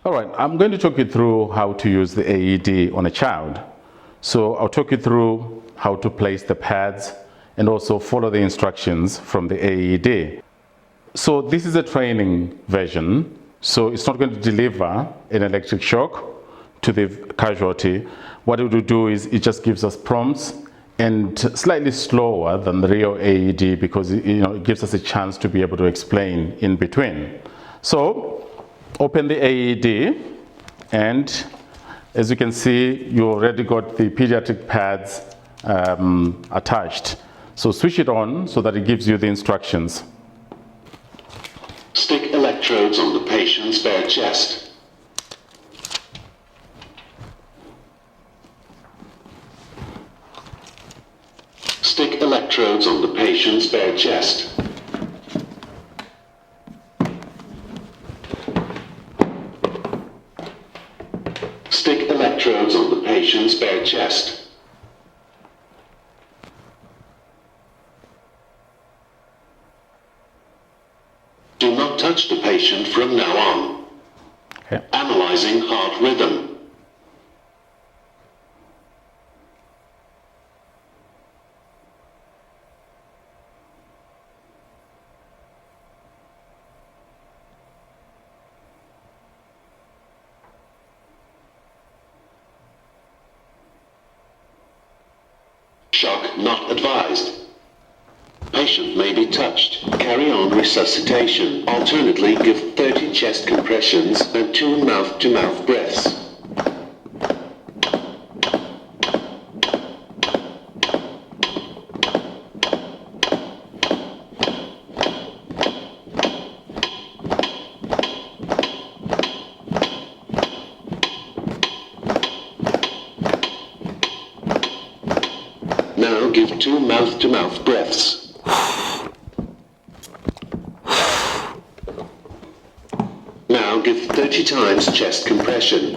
All right, I'm going to talk you through how to use the AED on a child. So I'll talk you through how to place the pads and also follow the instructions from the AED. So this is a training version, so it's not going to deliver an electric shock to the casualty. What it will do is it just gives us prompts, and slightly slower than the real AED because it gives us a chance to be able to explain in between. So open the AED, and as you can see, you already got the pediatric pads attached. So switch it on so that it gives you the instructions. Stick electrodes on the patient's bare chest. Stick electrodes on the patient's bare chest. Stick electrodes on the patient's bare chest. Do not touch the patient from now on. Okay. Analyzing heart rhythm. Shock not advised. Patient may be touched. Carry on resuscitation. Alternately, give 30 chest compressions and 2 mouth-to-mouth breaths. Now give 2 mouth-to-mouth breaths. Now give 30 times chest compression.